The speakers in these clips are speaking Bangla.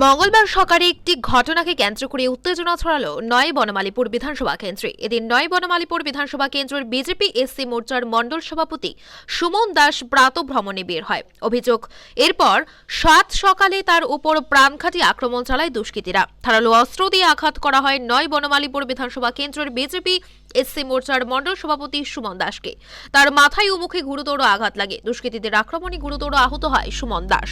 মঙ্গলবার সকালে একটি ঘটনাকে কেন্দ্র করে উত্তেজনা ছড়ালো নয় বনমালীপুর বিধানসভা কেন্দ্রে। এদিন নয় বনমালীপুর বিধানসভা কেন্দ্রের বিজেপি এসসি মোর্চার মণ্ডল সভাপতি সুমন দাস প্রাতঃভ্রমণে বের হয়। অভিযোগ, এরপর সাত সকালে তার উপর প্রাণঘাতী আক্রমণ চালায় দুষ্কৃতীরা। ধারালো অস্ত্র দিয়ে আঘাত করা হয় নয় বনমালীপুর বিধানসভা কেন্দ্রের বিজেপি এসসি মোর্চার মণ্ডল সভাপতি সুমন দাসকে। তার মাথায় ও মুখে গুরুতর আঘাত লাগে। দুষ্কৃতীদের আক্রমণে গুরুতর আহত হয় সুমন দাস।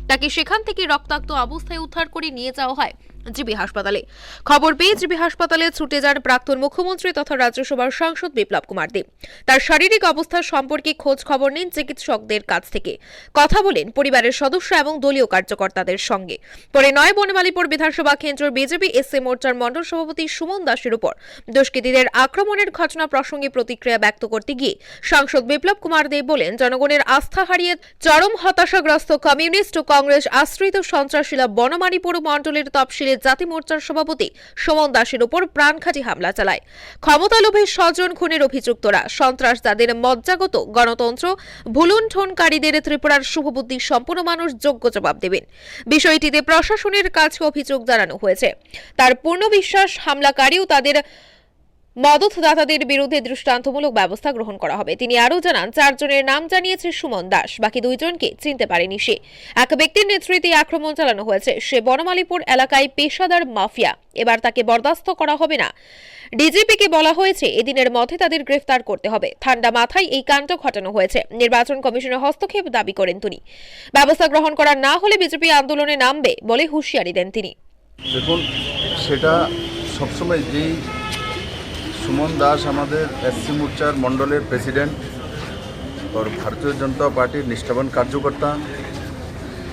তাকে সেখান থেকে রক্তাক্ত অবস্থায় উদ্ধার করে নিয়ে যাওয়া হয় জিবি হাসপাতালে। খবর পেয়ে জিবি হাসপাতালে ছুটে যান প্রাক্তন মুখ্যমন্ত্রী তথা রাজ্যসভার সাংসদ বিপ্লব কুমার দেব। তার শারীরিক অবস্থা সম্পর্কে খোঁজ খবর নিন চিকিৎসকদের কাছ থেকে, কথা বলেন পরিবারের সদস্য এবং দলীয় কার্যকর্তাদের সঙ্গে। পরে নয় বনমালীপুর বিধানসভা কেন্দ্রের বিজেপি এসসি মোর্চার মণ্ডল সভাপতি সুমন দাসের উপর দুষ্কৃতীদের আক্রমণের ঘটনা প্রসঙ্গে প্রতিক্রিয়া ব্যক্ত করতে গিয়ে সাংসদ বিপ্লব কুমার দেব বলেন, জনগণের আস্থা হারিয়ে চরম হতাশাগ্রস্ত কমিউনিস্ট ও কংগ্রেস আশ্রিত সন্ত্রাসীরা বনমালীপুর মণ্ডলের তফসিল জাতি মোর্চার সভাপতি সুমন দাসের উপর প্রাণঘাতী হামলা চালায়। ক্ষমতা লোভে স্বজন খুনের অভিযুক্তরা সন্ত্রাসবাদের মজ্জাগত গণতন্ত্র ভুলুণ্ঠনকারীদের ত্রিপুরার শুভবুদ্ধি সম্পন্ন মানুষ যোগ্য জবাব দেবেন। বিষয়টিতে প্রশাসনের কাছে অভিযোগ জানানো হয়েছে। তার পূর্ণ বিশ্বাস, হামলাকারী ও তাদের মদতদাতাদের বিরুদ্ধে দৃষ্টান্তমূলক ব্যবস্থা গ্রহণ করা হবে। তিনি আরও জানান, 4 জনের নাম জানিয়েছে সুমন দাস, বাকি 2 জনকে চিনতে পারেনি সে। এক ব্যক্তির নেতৃত্বে আক্রমণ চালানো হয়েছে। সে বনমালীপুর এলাকায় পেশাদার মাফিয়া। এবার তাকে বরদাস্ত করা হবে না। ডিজিপিকে বলা হয়েছে এদিনের মধ্যে তাদের গ্রেফতার করতে হবে। ঠান্ডা মাথায় এই কাণ্ড ঘটানো হয়েছে। নির্বাচন কমিশনের হস্তক্ষেপ দাবি করেন তিনি। ব্যবস্থা গ্রহণ করা না হলে বিজেপি আন্দোলনে নামবে বলে হুঁশিয়ারি দেন তিনি। দেখুন, সেটা সবসময় যেই সুমন দাস আমাদের এসসি মোর্চার মণ্ডলের প্রেসিডেন্ট और ভারতীয় জনতা পার্টির নিষ্ঠাবান কার্যকর্তা।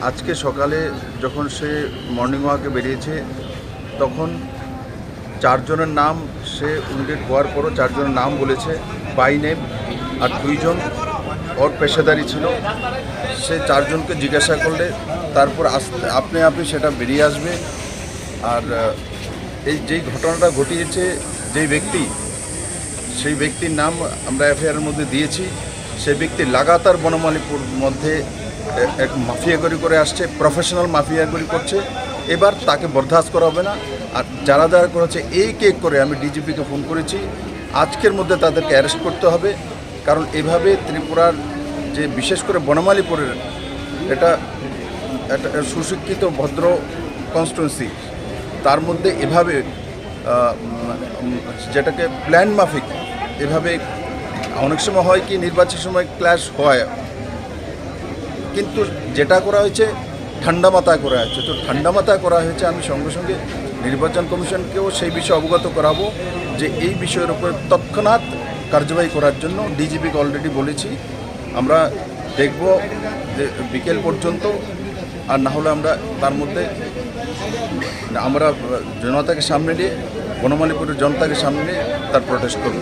আজকে সকালে যখন সে মর্নিং ওয়াকে বেরিয়েছে তখন 4 জনের নাম সে উইকেট হওয়ার পরও 4 জনের নাম বলেছে বাই নেম, আর 2 জন ওর পেশাদারি ছিল। সে 4 জনকে জিজ্ঞাসা করলে তারপর আপনি সেটা বেরিয়ে আসবে। আর এই যেই ঘটনাটা ঘটিয়েছে যেই ব্যক্তি, সেই ব্যক্তির নাম আমরা এফআইআরের মধ্যে দিয়েছি। সেই ব্যক্তি লাগাতার বনমালীপুর মধ্যে এক মাফিয়াগরি করে আসছে, প্রফেশনাল মাফিয়াগরি করছে। এবার তাকে বরদাস্ত করা হবে না। আর যারা যারা করেছে এই কেক করে আমি ডিজিপিকে ফোন করেছি, আজকের মধ্যে তাদেরকে অ্যারেস্ট করতে হবে। কারণ এভাবে ত্রিপুরার যে বিশেষ করে বনমালীপুরের এটা একটা সুশিক্ষিত ভদ্র কনস্টিটুয়েন্সি, তার মধ্যে এভাবে যেটাকে প্ল্যান মাফিক এভাবে অনেক সময় হয় কি নির্বাচনের সময় ক্ল্যাশ হয়, কিন্তু যেটা করা হয়েছে ঠান্ডা মাথায় করা হয়েছে। তো ঠান্ডা মাথায় করা হয়েছে। আমি সঙ্গে সঙ্গে নির্বাচন কমিশনকেও সেই বিষয়ে অবগত করাবো যে এই বিষয়ের উপর তৎক্ষণাৎ কার্যবাহী করার জন্য ডিজিপিকে অলরেডি বলেছি। আমরা দেখব যে বিকেল পর্যন্ত, আর না হলে আমরা তার মধ্যে আমরা জনতাকে সামনে নিয়ে বনমালীপুরের জনতাকে সামনে নিয়ে তার প্রটেস্ট করব।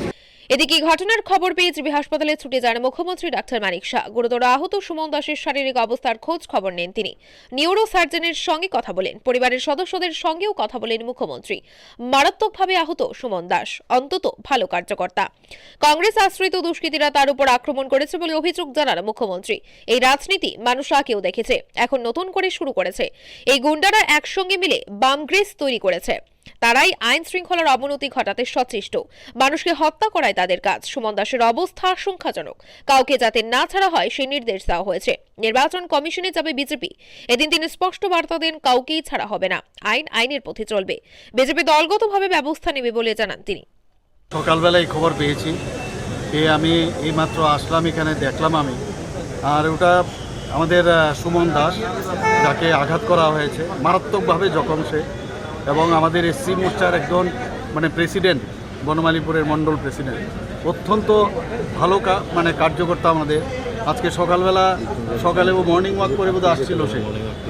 এদিকে ঘটনার খবর পেয়ে জিবি হাসপাতালে ছুটে যান মুখ্যমন্ত্রী ডাক্তার মানিক শাহ। গুরুতর আহত সুমন দাসের শারীরিক অবস্থার খোঁজ খবর নেন তিনি। নিউরো সার্জনের সঙ্গে কথা বলেন। পরিবারের সদস্যদের সঙ্গেও কথা বলেন মুখ্যমন্ত্রী। মারাত্মকভাবে আহত সুমন দাস অন্তত ভালো কার্যকর্তা। কংগ্রেস আশ্রিত দুষ্কৃতীরা তার উপর আক্রমণ করেছে বলে অভিযোগ জানান মুখ্যমন্ত্রী। এই রাজনীতি মানুষ আগেও দেখেছে, এখন নতুন করে শুরু করেছে। এই গুন্ডারা একসঙ্গে মিলে বামগ্রেস তৈরি করেছে। তারাই আইন শৃঙ্খলার অবনতি ঘটাতে সচেষ্ট। মানুষকে হত্যা করায় তাদের কাজ। সুমন দাসের অবস্থা আশঙ্কাজনক। কাউকে যাতে না ছাড়া হয় সেই নির্দেশ দেওয়া হয়েছে। নির্বাচন কমিশনে যাবে বিজেপি। এদিন তিনি স্পষ্ট বার্তা দেন, কাউকেই ছাড়া হবে না। আইন আইনের পথে চলবে। বিজেপি দলগতভাবে ব্যবস্থা নেবে বলে জানান তিনি। সকালবেলায় খবর পেয়েছি, আমি এইমাত্র আসলাম, এখানে দেখলাম আমি। আর ওটা আমাদের সুমন দাস, যাকে আঘাত করা হয়েছে, মারাত্মকভাবে জখম সে, এবং আমাদের এসসি মোর্চার একজন প্রেসিডেন্ট, বনমালীপুরের মণ্ডল প্রেসিডেন্ট, অত্যন্ত ভালো কার্যকর্তা আমাদের। আজকে সকালে ও মর্নিং ওয়াক করে বোধহয় আসছিল সে,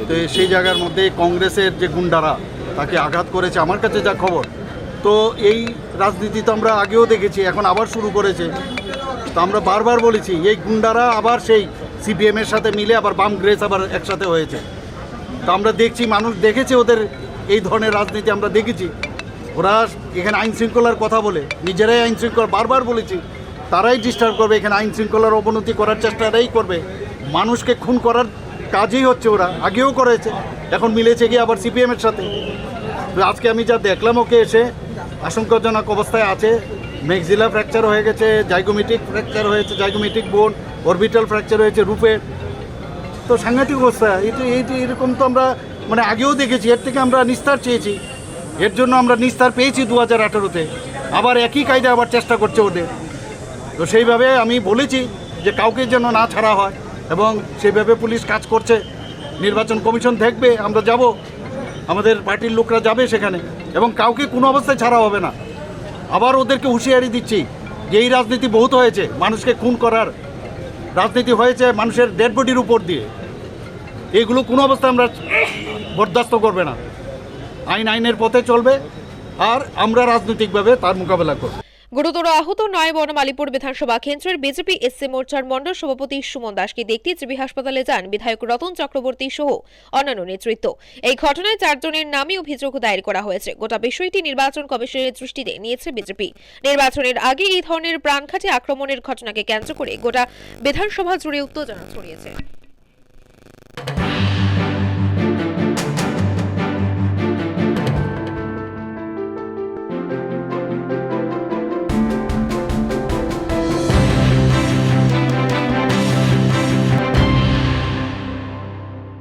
তো সেই জায়গার মধ্যে কংগ্রেসের যে গুন্ডারা তাকে আঘাত করেছে। আমার কাছে যা খবর, তো এই রাজনীতি তো আমরা আগেও দেখেছি, এখন আবার শুরু করেছে। তো আমরা বারবার বলেছি এই গুন্ডারা আবার সেই সিপিএমের সাথে মিলে আবার বাম গ্রেস আবার একসাথে হয়েছে। তো আমরা দেখছি, মানুষ দেখেছে ওদের এই ধরনের রাজনীতি আমরা দেখেছি। ওরা এখানে আইন শৃঙ্খলার কথা বলে, নিজেরাই আইন শৃঙ্খলা বারবার বলেছি, তারাই ডিস্টার্ব করবে, এখানে আইন শৃঙ্খলার অবনতি করার চেষ্টাটাই করবে। মানুষকে খুন করার কাজই হচ্ছে, ওরা আগেও করেছে। এখন মিলেছে গিয়ে আবার সিপিএমের সাথে। তো আজকে আমি যা দেখলাম ওকে এসে আশঙ্কাজনক অবস্থায় আছে, ম্যাক্সিলা ফ্র্যাকচার হয়ে গেছে, জাইগোমেটিক ফ্র্যাকচার হয়েছে, জাইগোমেটিক বোন, অরবিটাল ফ্র্যাকচার হয়েছে রূপের। তো সাংঘাতিক অবস্থা। এইটি এরকম তো আমরা মানে আগেও দেখেছি, এর থেকে আমরা নিস্তার চেয়েছি, এর জন্য আমরা নিস্তার পেয়েছি 2018-তে। আবার একই কায়দা আবার চেষ্টা করছে ওদের। তো সেইভাবে আমি বলেছি যে কাউকে যেন না ছাড়া হয়, এবং সেইভাবে পুলিশ কাজ করছে। নির্বাচন কমিশন দেখবে, আমরা যাব, আমাদের পার্টির লোকরা যাবে সেখানে, এবং কাউকে কোনো অবস্থায় ছাড়া হবে না। আবার ওদেরকে হুঁশিয়ারি দিচ্ছি যে এই রাজনীতি বহুত হয়েছে, মানুষকে খুন করার রাজনীতি হয়েছে মানুষের ডেড বডির উপর দিয়ে। এগুলো কোনো অবস্থায় আমরা বরদাস্ত করবে না। আইনের পথে চলবে, আর আমরা রাজনৈতিকভাবে তার মোকাবেলা করব। গুরুতর আহত নয় বনমালীপুর বিধানসভা কেন্দ্রের বিজেপি এসসি মোর্চার মণ্ডল সভাপতি সুমন দাসকে দেখতে জিবি হাসপাতালে যান বিধায়ক রতন চক্রবর্তী সহ অন্যান্য নেতৃত্ব। এই ঘটনায় 4 জনের নামে অভিযোগ দায়ের করা হয়েছে। গোটা বিষয়টি নির্বাচন কমিশনের দৃষ্টিতে নিয়েছে বিজেপি। নির্বাচনের আগে এই ধরনের প্রাণঘাতী আক্রমণের ঘটনাকে কেন্দ্র করে গোটা বিধানসভা জুড়ে উত্তেজনা ছড়িয়েছে।